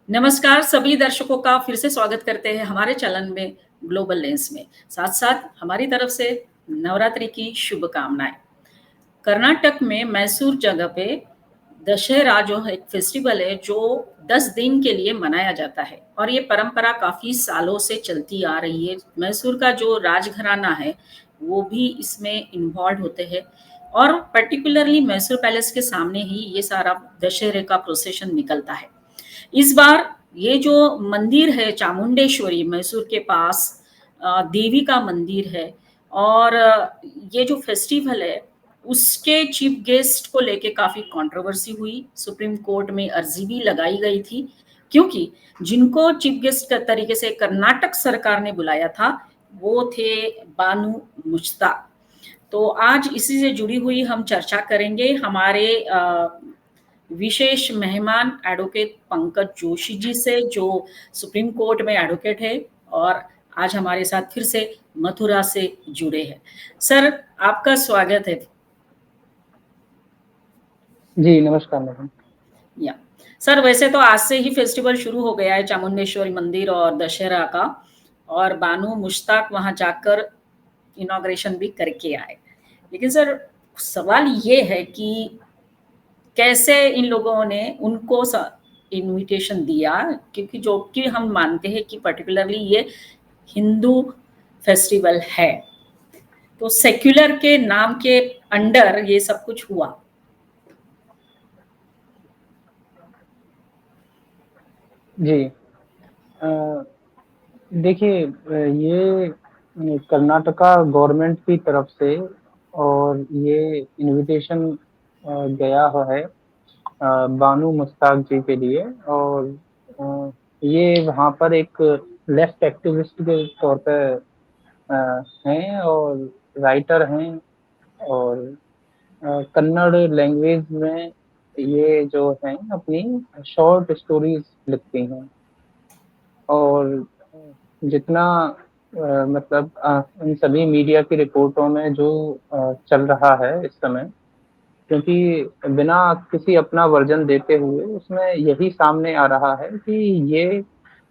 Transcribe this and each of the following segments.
नमस्कार सभी दर्शकों का फिर से स्वागत करते हैं हमारे चैनल में ग्लोबल लेंस में। साथ-साथ हमारी तरफ से नवरात्रि की शुभकामनाएँ। कर्नाटक में मैसूर जगह पे दशहरा जो है एक फेस्टिवल है जो 10 दिन के लिए मनाया जाता है और ये परंपरा काफ़ी सालों से चलती आ रही है। मैसूर का जो राजघराना है, वो भी इसमें इन्वॉल्व होते हैं और पर्टिकुलरली मैसूर पैलेस के सामने ही ये सारा दशहरे का प्रोसेशन निकलता है। इस बार ये जो मंदिर है चामुंडेश्वरी मैसूर के पास देवी का मंदिर है और ये जो फेस्टिवल है उसके चीफ गेस्ट को लेके काफ़ी कंट्रोवर्सी हुई। सुप्रीम कोर्ट में अर्ज़ी भी लगाई गई थी क्योंकि जिनको चीफ गेस्ट के तरीके से कर्नाटक सरकार ने बुलाया था, वो थे बानू मुश्ताक। तो आज इसी से जुड़ी हुई हम चर्चा करेंगे। हमारे विशेष मेहमान एडवोकेट पंकज जोशी जी से जो सुप्रीम कोर्ट में एडवोकेट है और आज हमारे साथ फिर से मथुरा से जुड़े हैं। सर, आपका स्वागत है। जी, नमस्कार मैडम। या सर, वैसे तो आज से ही फेस्टिवल शुरू हो गया है चामुंडेश्वरी मंदिर और दशहरा का और बानू मुश्ताक वहां जाकर इनॉग्रेशन भी करके आए। लेकिन सर, सवाल ये है कि कैसे इन लोगों ने उनको इनविटेशन दिया, क्योंकि जो कि हम मानते हैं कि पर्टिकुलरली ये हिंदू फेस्टिवल है, तो सेक्युलर के नाम के अंडर ये सब कुछ हुआ। जी, देखिए ये कर्नाटका गवर्नमेंट की तरफ से और ये इनविटेशन गया हुआ है बानू मुश्ताक जी के लिए और ये वहाँ पर एक लेफ्ट एक्टिविस्ट के तौर पे हैं और राइटर हैं और कन्नड़ लैंग्वेज में ये जो हैं अपनी शॉर्ट स्टोरीज लिखती हैं और जितना मतलब इन सभी मीडिया की रिपोर्टों में जो चल रहा है इस समय, क्योंकि बिना किसी अपना वर्जन देते हुए उसमें यही सामने आ रहा है कि ये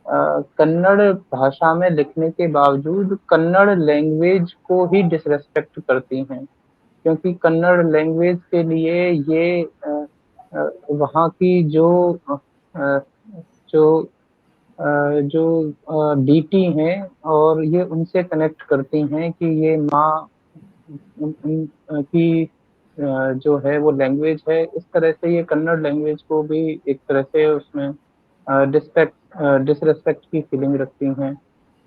कन्नड़ भाषा में लिखने के बावजूद कन्नड़ लैंग्वेज को ही डिसरेस्पेक्ट करती हैं, क्योंकि कन्नड़ लैंग्वेज के लिए ये वहाँ की अ, जो जो डीटी हैं और ये उनसे कनेक्ट करती हैं कि ये माँ की जो है वो लैंग्वेज है। इस तरह से ये कन्नड़ लैंग्वेज को भी एक तरह से उसमें डिसरेस्पेक्ट की फीलिंग रखती हैं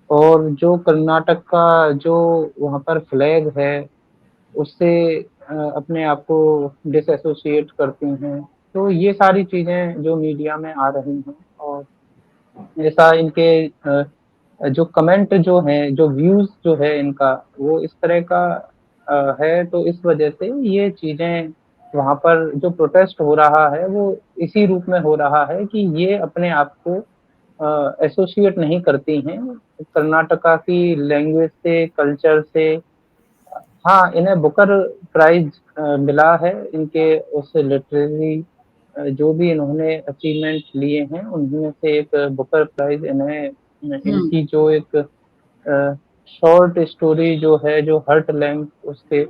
और जो कर्नाटक का जो वहाँ पर फ्लैग है उससे अपने आप को डिसएसोसिएट करती हैं। तो ये सारी चीज़ें जो मीडिया में आ रही हैं और ऐसा इनके जो कमेंट जो हैं, जो व्यूज़ जो है इनका, वो इस तरह का है, तो इस वजह से ये चीज़ें वहाँ पर जो प्रोटेस्ट हो रहा है, वो इसी रूप में हो रहा है कि ये अपने आप को एसोसिएट नहीं करती हैं कर्नाटका की लैंग्वेज से, कल्चर से। हाँ, इन्हें बुकर प्राइज़ मिला है इनके उस लिटरेरी जो भी इन्होंने अचीवमेंट लिए हैं, उनमें से एक बुकर प्राइज़ इन्हें हम्म। इनकी जो एक शॉर्ट स्टोरी जो है, जो हर्ट लैंग उसके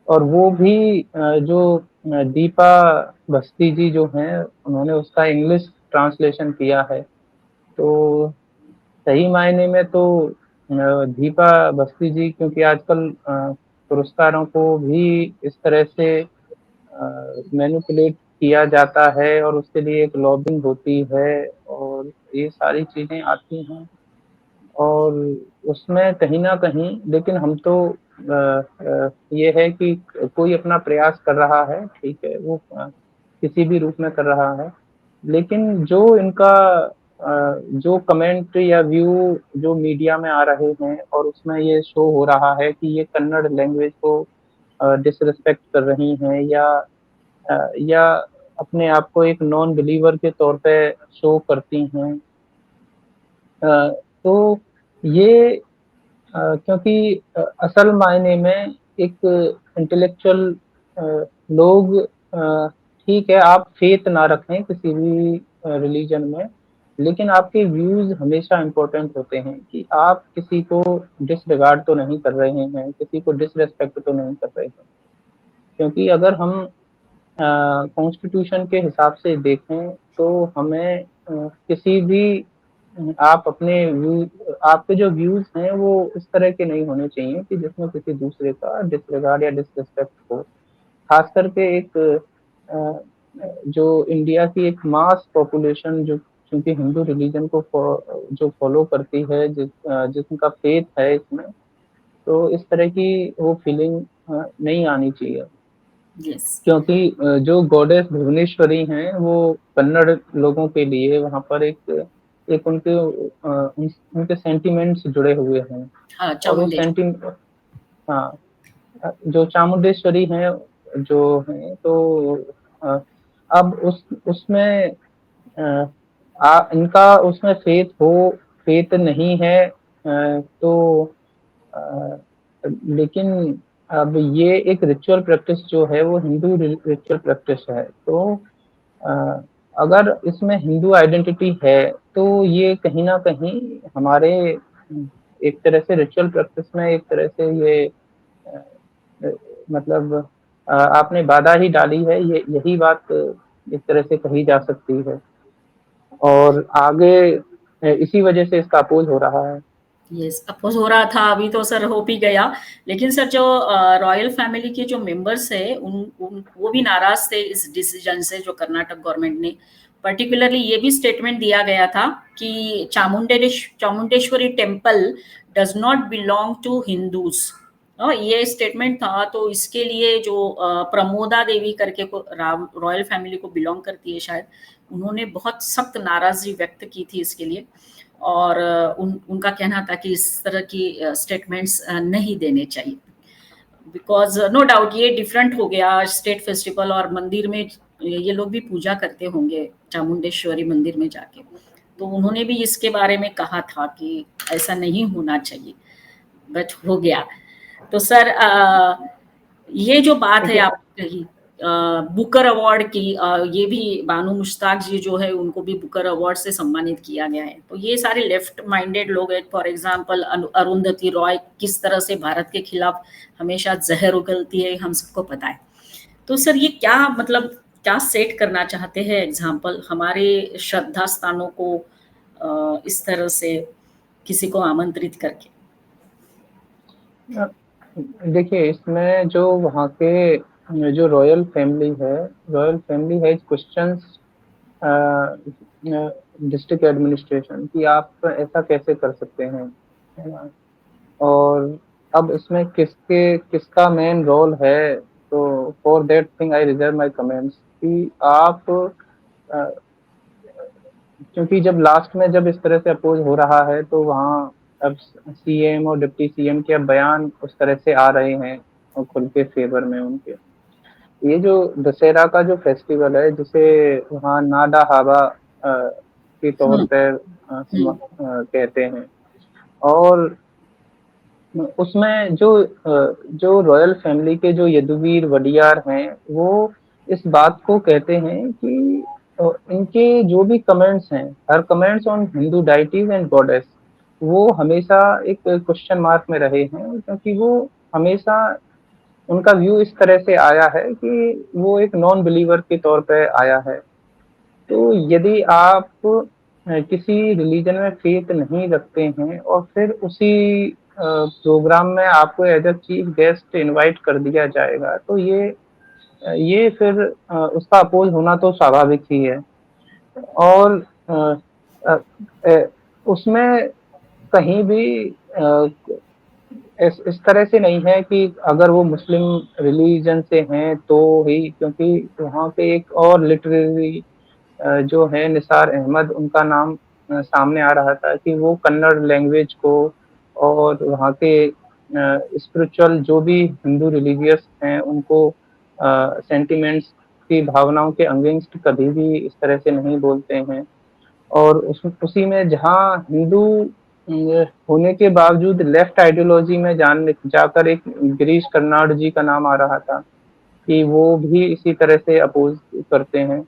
और वो भी जो दीपा बस्ती जी जो हैं, उन्होंने उसका इंग्लिश ट्रांसलेशन किया है। तो सही मायने में तो दीपा बस्ती जी, क्योंकि आजकल पुरस्कारों को भी इस तरह से मैनिपुलेट किया जाता है और उसके लिए एक लॉबिंग होती है और ये सारी चीज़ें आती हैं और उसमें कहीं न कहीं, लेकिन हम तो ये है कि कोई अपना प्रयास कर रहा है, ठीक है, वो किसी भी रूप में कर रहा है। लेकिन जो इनका जो कमेंट या व्यू जो मीडिया में आ रहे हैं और उसमें ये शो हो रहा है कि ये कन्नड़ लैंग्वेज को डिसरिस्पेक्ट कर रही हैं या अपने आप को एक नॉन बिलीवर के तौर पे शो करती हैं। तो ये क्योंकि असल मायने में एक इंटेलेक्चुअल लोग ठीक है, आप फेथ ना रखें किसी भी रिलीजन में, लेकिन आपके व्यूज़ हमेशा इम्पोर्टेंट होते हैं कि आप किसी को डिसरिगार्ड तो नहीं कर रहे हैं, किसी को डिसरिस्पेक्ट तो नहीं कर रहे हैं। क्योंकि अगर हम कॉन्स्टिट्यूशन के हिसाब से देखें तो हमें किसी भी आप अपने व्यू आपके जो व्यूज़ हैं वो इस तरह के नहीं होने चाहिए कि जिसमें किसी दूसरे का डिसरिगार्ड या डिसरिस्पेक्ट हो। खास करके एक जो इंडिया की एक मास पॉपुलेशन जो चूँकि हिंदू रिलीजन को जो फॉलो करती है जिनका फेथ है इसमें, तो इस तरह की वो फीलिंग नहीं आनी चाहिए। यस। क्योंकि जो गॉडेस भुवनेश्वरी हैं वो कन्नड़ लोगों के लिए वहाँ पर एक एक उनके सेंटिमेंट्स जुड़े हुए हैं। हाँ, और वो चामुंडेश्वरी। हाँ, जो चामुंडेश्वरी हैं जो हैं तो अ, अब उसमें इनका उसमें फेथ नहीं है तो अ, लेकिन अब ये एक रिचुअल प्रैक्टिस जो है वो हिंदू रिचुअल प्रैक्टिस है, तो अ, अगर इसमें हिंदू आइडेंटिटी है तो ये कहीं ना कहीं हमारे एक तरह से रिचुअल प्रैक्टिस में एक तरह से ये अ, मतलब आपने बाधा ही डाली है, ये यही बात एक तरह से कही जा सकती है और आगे इसी वजह से इसका अपोज हो रहा है। यस, अपोज़ हो रहा था, अभी तो सर हो भी गया। लेकिन सर जो रॉयल फैमिली के जो मेंबर्स हैं, उन उन वो भी नाराज़ थे इस डिसीज़न से जो कर्नाटक गवर्नमेंट ने। पर्टिकुलरली ये भी स्टेटमेंट दिया गया था कि Chamundeshwari temple does not belong to Hindus. ये स्टेटमेंट था, तो इसके लिए जो प्रमोदा देवी करके को राव रॉयल फैमिली को बिलॉन्ग करती है शायद, उन्होंने बहुत सख्त नाराज़गी व्यक्त की थी इसके लिए। और उनका कहना था कि इस तरह की स्टेटमेंट्स नहीं देने चाहिए, बिकॉज नो डाउट ये डिफरेंट हो गया स्टेट फेस्टिवल, और मंदिर में ये लोग भी पूजा करते होंगे चामुंडेश्वरी मंदिर में जाके। तो उन्होंने भी इसके बारे में कहा था कि ऐसा नहीं होना चाहिए, बट हो गया। तो सर ये जो बात है देखिए आपने कही बुकर अवार्ड की, ये भी बानू मुश्ताक जी जो है उनको भी बुकर अवार्ड से सम्मानित किया गया है। तो ये सारे लेफ्ट माइंडेड लोग हैं, फॉर एग्जांपल अरुंधति रॉय किस तरह से भारत के खिलाफ हमेशा जहर उगलती है, हम सबको पता है। तो सर ये क्या मतलब क्या सेट करना चाहते हैं एग्जाम्पल हमारे श्रद्धा स्थानों को इस तरह से किसी को आमंत्रित करके। अ, देखिए इसमें जो वहाँ के जो royal family has questions district administration कि आप ऐसा कैसे कर सकते हैं, है ना? और अब इसमें किसका मेन रोल है, तो for that thing I reserve my comments कि आप क्योंकि जब लास्ट में जब इस तरह से अपोज हो रहा है तो वहाँ अब सीएम और डिप्टी सीएम के अब बयान उस तरह से आ रहे हैं और खुल के फेवर में उनके। ये जो दशहरा का जो फेस्टिवल है जिसे वहाँ नाडा हावा के तौर हम्म। पर हम्म। कहते हैं, और उसमें जो रॉयल फैमिली के जो यदुवीर वडियार हैं वो इस बात को कहते हैं कि इनके जो भी कमेंट्स हैं, हर comments on Hindu deities and goddess, वो हमेशा एक क्वेश्चन मार्क में रहे हैं, क्योंकि वो हमेशा उनका व्यू इस तरह से आया है कि वो एक नॉन बिलीवर के तौर पे आया है। तो यदि आप किसी रिलीजन में फेथ नहीं रखते हैं और फिर उसी प्रोग्राम में आपको as a chief guest invite कर दिया जाएगा तो ये फिर उसका अपोज होना तो स्वाभाविक ही है। और अ, अ, अ, उसमें कहीं भी इस तरह से नहीं है कि अगर वो मुस्लिम रिलीजन से हैं तो ही, क्योंकि वहाँ पे एक और लिटरेरी जो है निसार अहमद, उनका नाम सामने आ रहा था कि वो कन्नड़ लैंग्वेज को और वहाँ के स्पिरिचुअल जो भी हिंदू रिलीजियस हैं उनको सेंटिमेंट्स की भावनाओं के अगेंस्ट कभी भी इस तरह से नहीं बोलते हैं। और उसी में जहाँ हिंदू होने के बावजूद लेफ्ट आइडियोलॉजी में जाकर एक गिरीश कर्नाड जी का नाम आ रहा था कि वो भी इसी तरह से अपोज करते हैं।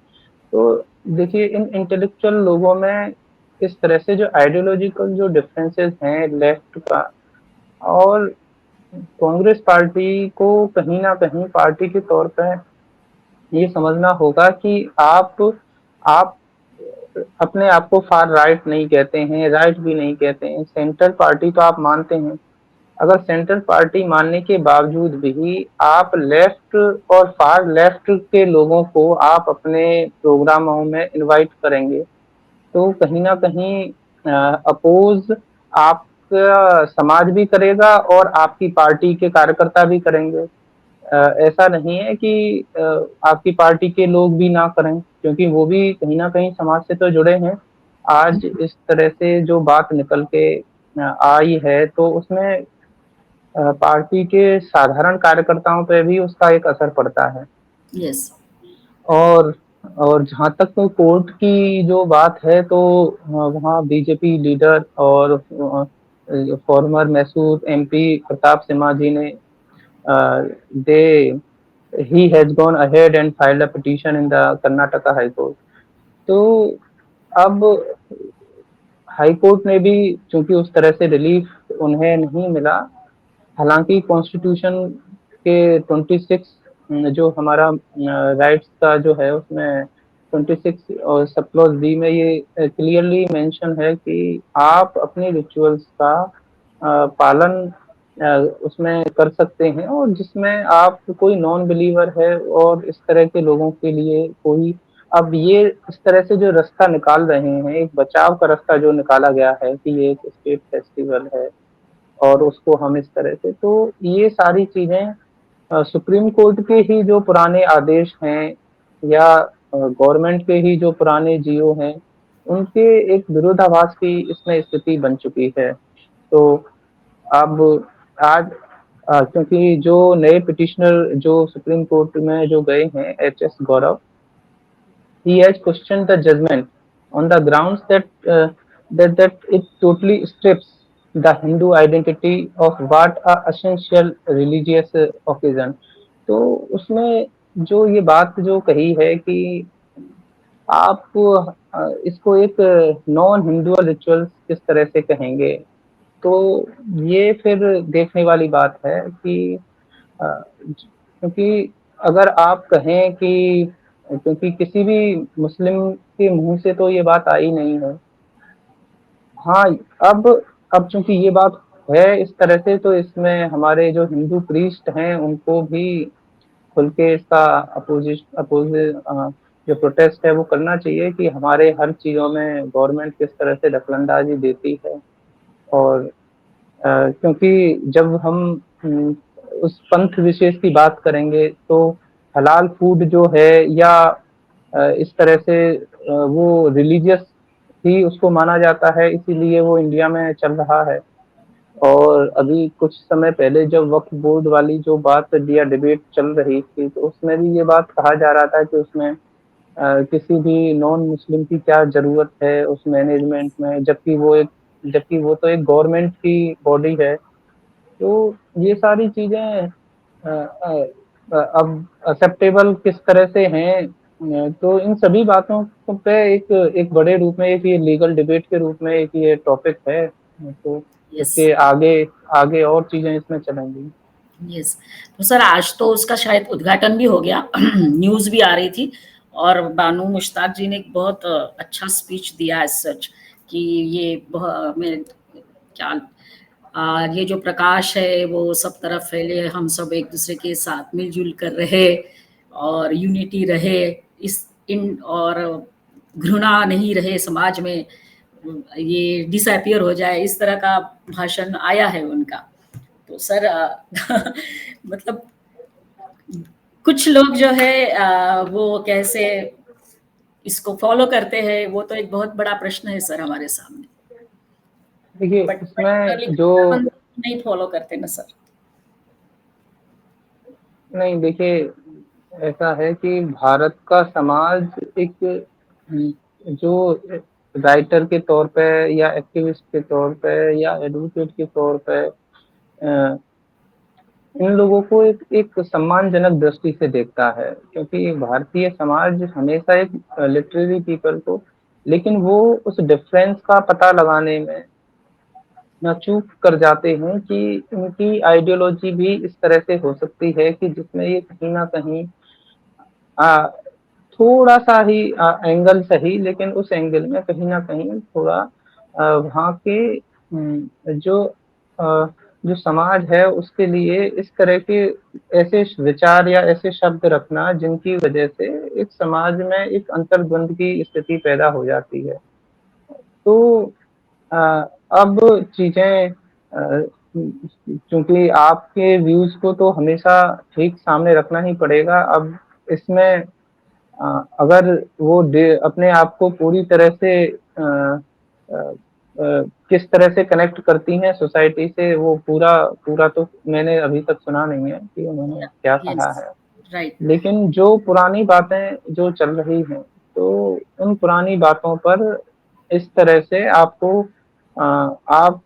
तो देखिए इन इंटेलेक्चुअल लोगों में इस तरह से जो आइडियोलॉजिकल जो डिफरेंसेस हैं लेफ्ट का और कांग्रेस पार्टी को कहीं ना कहीं पार्टी के तौर पर ये समझना होगा कि आप अपने आप को फार राइट नहीं कहते हैं, राइट भी नहीं कहते हैं, सेंट्रल पार्टी तो आप मानते हैं। अगर सेंट्रल पार्टी मानने के बावजूद भी आप लेफ्ट और फार लेफ्ट के लोगों को आप अपने प्रोग्रामों में इनवाइट करेंगे तो कहीं ना कहीं अपोज आपका समाज भी करेगा और आपकी पार्टी के कार्यकर्ता भी करेंगे। ऐसा नहीं है कि आपकी पार्टी के लोग भी ना करें क्योंकि वो भी कहीं ना कहीं समाज से तो जुड़े हैं। आज इस तरह से जो बात निकल के आई है तो उसमें पार्टी के साधारण कार्यकर्ताओं पे भी उसका एक असर पड़ता है। यस। और और जहाँ तक तो कोर्ट की जो बात है तो वहाँ बीजेपी लीडर और फॉर्मर मैसूर एमपी प्रताप सिम्हा जी ने दे he has gone ahead and filed a petition in the Karnataka High Court। तो अब हाई कोर्ट ने भी चूंकि उस तरह से रिलीफ उन्हें नहीं मिला, हालांकि कॉन्स्टिट्यूशन के 26 जो हमारा राइट्स का जो है उसमें 26 और सब क्लॉज बी में ये क्लियरली मेंशन है कि आप अपने रिचुअल्स का पालन उसमें कर सकते हैं और जिसमें आप कोई नॉन बिलीवर है और इस तरह के लोगों के लिए कोई अब ये इस तरह से जो रास्ता निकाल रहे हैं एक बचाव का रास्ता जो निकाला गया है कि ये एक स्टेट फेस्टिवल है और उसको हम इस तरह से तो ये सारी चीजें सुप्रीम कोर्ट के ही जो पुराने आदेश हैं या गवर्नमेंट के ही जो पुराने जियो हैं उनके एक विरोधाभास की इसमें स्थिति बन चुकी है। तो अब आज क्योंकि जो नए पिटिशनर जो सुप्रीम कोर्ट में जो गए हैं H S Gaurav, he has questioned the judgment on the grounds that it totally strips the Hindu identity of what a essential religious occasion। तो उसमें जो ये बात जो कही है कि आप इसको एक नॉन हिंदू रिचुअल किस तरह से कहेंगे, तो ये फिर देखने वाली बात है कि क्योंकि अगर आप कहें कि क्योंकि किसी भी मुस्लिम के मुंह से तो ये बात आई नहीं है। हाँ, अब अब चूंकि ये बात है इस तरह से तो इसमें हमारे जो हिंदू प्रीस्ट हैं उनको भी खुल के इसका जो प्रोटेस्ट है वो करना चाहिए कि हमारे हर चीजों में गवर्नमेंट किस तरह से दखलंदाजी देती है। और क्योंकि जब हम उस पंथ विशेष की बात करेंगे तो हलाल फूड जो है या इस तरह से वो रिलीजियस ही उसको माना जाता है इसीलिए वो इंडिया में चल रहा है। और अभी कुछ समय पहले जब वक्फ बोर्ड वाली जो बात या डिबेट चल रही थी तो उसमें भी ये बात कहा जा रहा था कि उसमें किसी भी नॉन मुस्लिम की क्या जरूरत है उस मैनेजमेंट में, जबकि वो तो एक गवर्नमेंट की बॉडी है। तो ये सारी चीजें अब एक्सेप्टेबल किस तरह से हैं, तो इन सभी बातों पे एक एक बड़े रूप में एक ये लीगल डिबेट के रूप में एक ये टॉपिक है। तो यस। इसके आगे आगे और चीजें इसमें चलेंगी। यस। तो सर आज तो उसका शायद उद्घाटन भी हो गया न्यूज़ भी आ रही थी और बानू मुश्ताक जी ने एक बहुत अच्छा स्पीच दिया एज सच कि ये मैं क्या ये जो प्रकाश है वो सब तरफ फैले, हम सब एक दूसरे के साथ मिलजुल कर रहे और यूनिटी रहे इस इन और घृणा नहीं रहे समाज में, ये डिसअपियर हो जाए, इस तरह का भाषण आया है उनका। तो सर मतलब कुछ लोग जो है वो कैसे इसको फॉलो करते हैं वो तो एक बहुत बड़ा प्रश्न है सर हमारे सामने। देखिए बट इसमें जो नहीं फॉलो करते ना सर। नहीं देखिए ऐसा है कि भारत का समाज एक जो राइटर के तौर पे या एक्टिविस्ट के तौर पे या एडवोकेट के तौर पे इन लोगों को एक सम्मानजनक दृष्टि से देखता है क्योंकि भारतीय समाज हमेशा एक लिटरेरी पीपल को लेकिन वो उस डिफरेंस का पता लगाने में ना चूक कर जाते हैं कि उनकी आइडियोलॉजी भी इस तरह से हो सकती है कि जिसमें ये कहीं न कहीं अ, थोड़ा-सा ही एंगल सही, लेकिन उस एंगल में कहीं न कहीं थोड़ा वहाँ के जो अ, जो समाज है उसके लिए इस तरह के ऐसे विचार या ऐसे शब्द रखना जिनकी वजह से एक समाज में एक अंतर्द्वंद की स्थिति पैदा हो जाती है। तो अ, अब चीज़ें चूँकि आपके व्यूज़ को तो हमेशा ठीक सामने रखना ही पड़ेगा। अब इसमें अगर वो अपने आप को पूरी तरह से किस तरह से कनेक्ट करती हैं सोसाइटी से, वो पूरा पूरा तो मैंने अभी तक सुना नहीं है कि उन्होंने क्या कहा यस, है। राइट, लेकिन जो पुरानी बातें जो चल रही हैं, तो उन पुरानी बातों पर इस तरह से आपको आप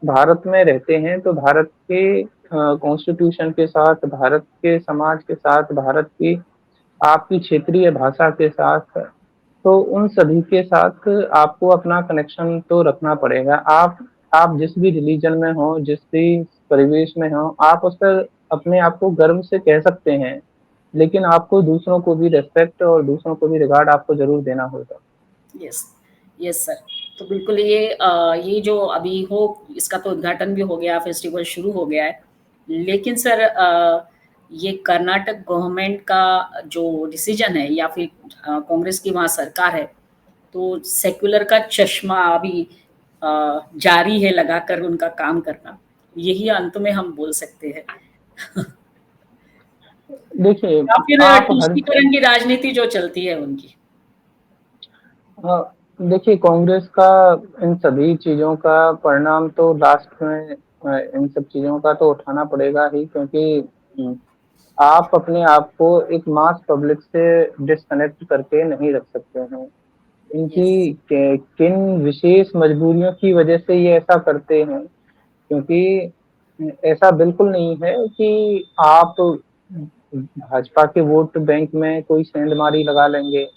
भारत में रहते हैं तो भारत के कॉन्स्टिट्यूशन के साथ, भारत के समाज के साथ, भारत की आपकी क्षेत्रीय भाषा के साथ, तो उन सभी के साथ आपको अपना कनेक्शन तो रखना पड़ेगा। आप जिस भी रिलीजन में हो, जिस भी परिवेश में हो, आप उस पर अपने आप को गर्व से कह सकते हैं, लेकिन आपको दूसरों को भी रिस्पेक्ट और दूसरों को भी रिगार्ड आपको ज़रूर देना होगा। Yes, yes sir. तो बिल्कुल ये जो अभी हो इसका तो उद्घाटन भी हो गया, फेस्टिवल शुरू हो गया है। लेकिन सर ये कर्नाटक गवर्नमेंट का जो डिसीजन है या फिर कांग्रेस की वहाँ सरकार है, तो सेक्युलर का चश्मा अभी जारी है लगाकर उनका काम करना। यही अंत में हम बोल सकते हैं। देखिए, या फिर आप हर तुष्टीकरण की राजनीति जो चलती है उनकी। हाँ, देखिए कांग्रेस का इन सभी चीज़ों का परिणाम तो लास्ट में इन सब चीज़ों का तो उठाना पड़ेगा ही, क्योंकि आप अपने आप को एक मास पब्लिक से डिस्कनेक्ट करके नहीं रख सकते हैं। यस, इनकी किन विशेष मजबूरियों की वजह से ये ऐसा करते हैं, क्योंकि ऐसा बिल्कुल नहीं है कि आप भाजपा के वोट बैंक में कोई सेंधमारी लगा लेंगे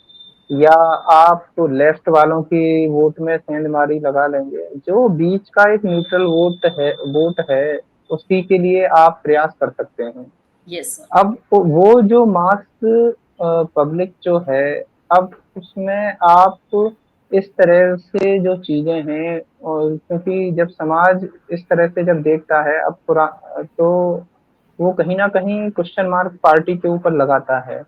या आप तो लेफ्ट वालों की वोट में सेंधमारी लगा लेंगे। जो बीच का एक न्यूट्रल वोट है, उसी के लिए आप प्रयास कर सकते हैं। यस सर, अब वो जो मास पब्लिक जो है, अब उसमें आप इस तरह से जो चीज़ें हैं, और क्योंकि जब समाज इस तरह से जब देखता है अब तो वो कहीं न कहीं क्वेश्चन मार्क पार्टी के ऊपर लगाता है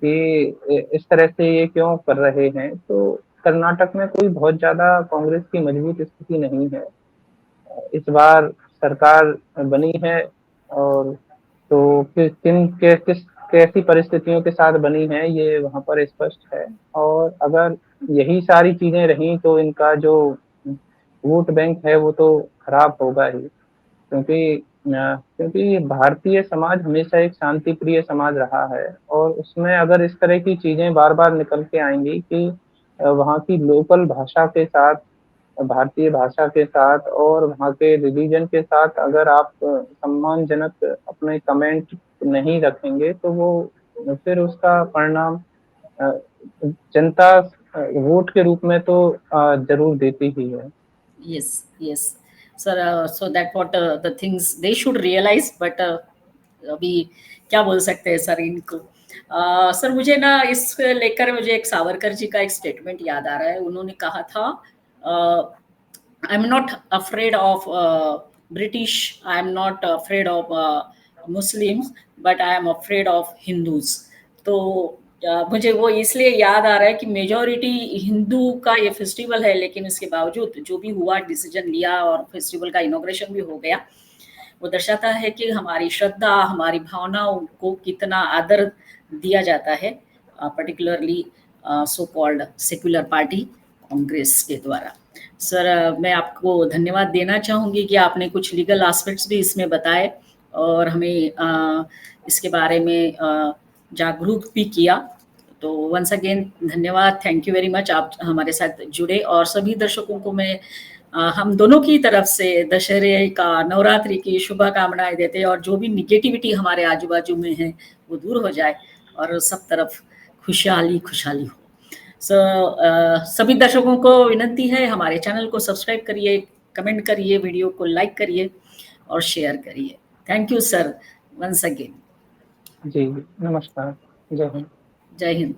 कि इस तरह से ये क्यों कर रहे हैं। तो कर्नाटक में कोई बहुत ज़्यादा कांग्रेस की मजबूत स्थिति नहीं है। इस बार सरकार बनी है, और तो फिर किस कैसी परिस्थितियों के साथ बनी है ये वहाँ पर स्पष्ट है। और अगर यही सारी चीज़ें रहीं तो इनका जो वोट बैंक है वो तो खराब होगा ही, क्योंकि भारतीय समाज हमेशा एक शांति प्रिय समाज रहा है, और उसमें अगर इस तरह की चीज़ें बार-बार निकल के आएँगी कि वहाँ की लोकल भाषा के साथ, भारतीय भाषा के साथ और वहाँ के रिलीजन के साथ अगर आप सम्मानजनक अपने कमेंट नहीं रखेंगे, तो वो फिर उसका परिणाम अ, जनता वोट के रूप में तो ज़रूर देती ही है। yes, yes sir, so that what the things they should realize, but अभी क्या बोल सकते हैं सर इनको। सर मुझे ना इस लेकर मुझे एक सावरकर जी का एक स्टेटमेंट याद आ रहा है। उन्होंने कहा था, I am not afraid of British, I am not afraid of Muslims, but I am afraid of Hindus. तो मुझे वो इसलिए याद आ रहा है कि मेजॉरिटी हिंदू का ये फेस्टिवल है, लेकिन इसके बावजूद जो भी हुआ डिसीजन लिया और फेस्टिवल का इनॉग्रेशन भी हो गया, वो दर्शाता है कि हमारी श्रद्धा, हमारी भावनाओं को कितना आदर दिया जाता है, particularly so called secular party Congress के द्वारा। सर मैं आपको धन्यवाद देना चाहूँगी कि आपने कुछ लीगल एस्पेक्ट्स भी इसमें बताए और हमें इसके बारे में जागरूक भी किया। तो वंस अगेन धन्यवाद, थैंक यू वेरी मच, आप हमारे साथ जुड़े। और सभी दर्शकों को मैं हम दोनों की तरफ से दशहरे का, नवरात्रि की शुभकामनाएं देते हैं, और जो भी निगेटिविटी हमारे आजू बाजू में है वो दूर हो जाए और सब तरफ खुशहाली खुशहाली हो। सभी दर्शकों को विनंती है, हमारे चैनल को सब्सक्राइब करिए, कमेंट करिए, वीडियो को लाइक करिए और शेयर करिए। Thank you sir once again. जी, नमस्कार। जय हिंद। जय हिंद।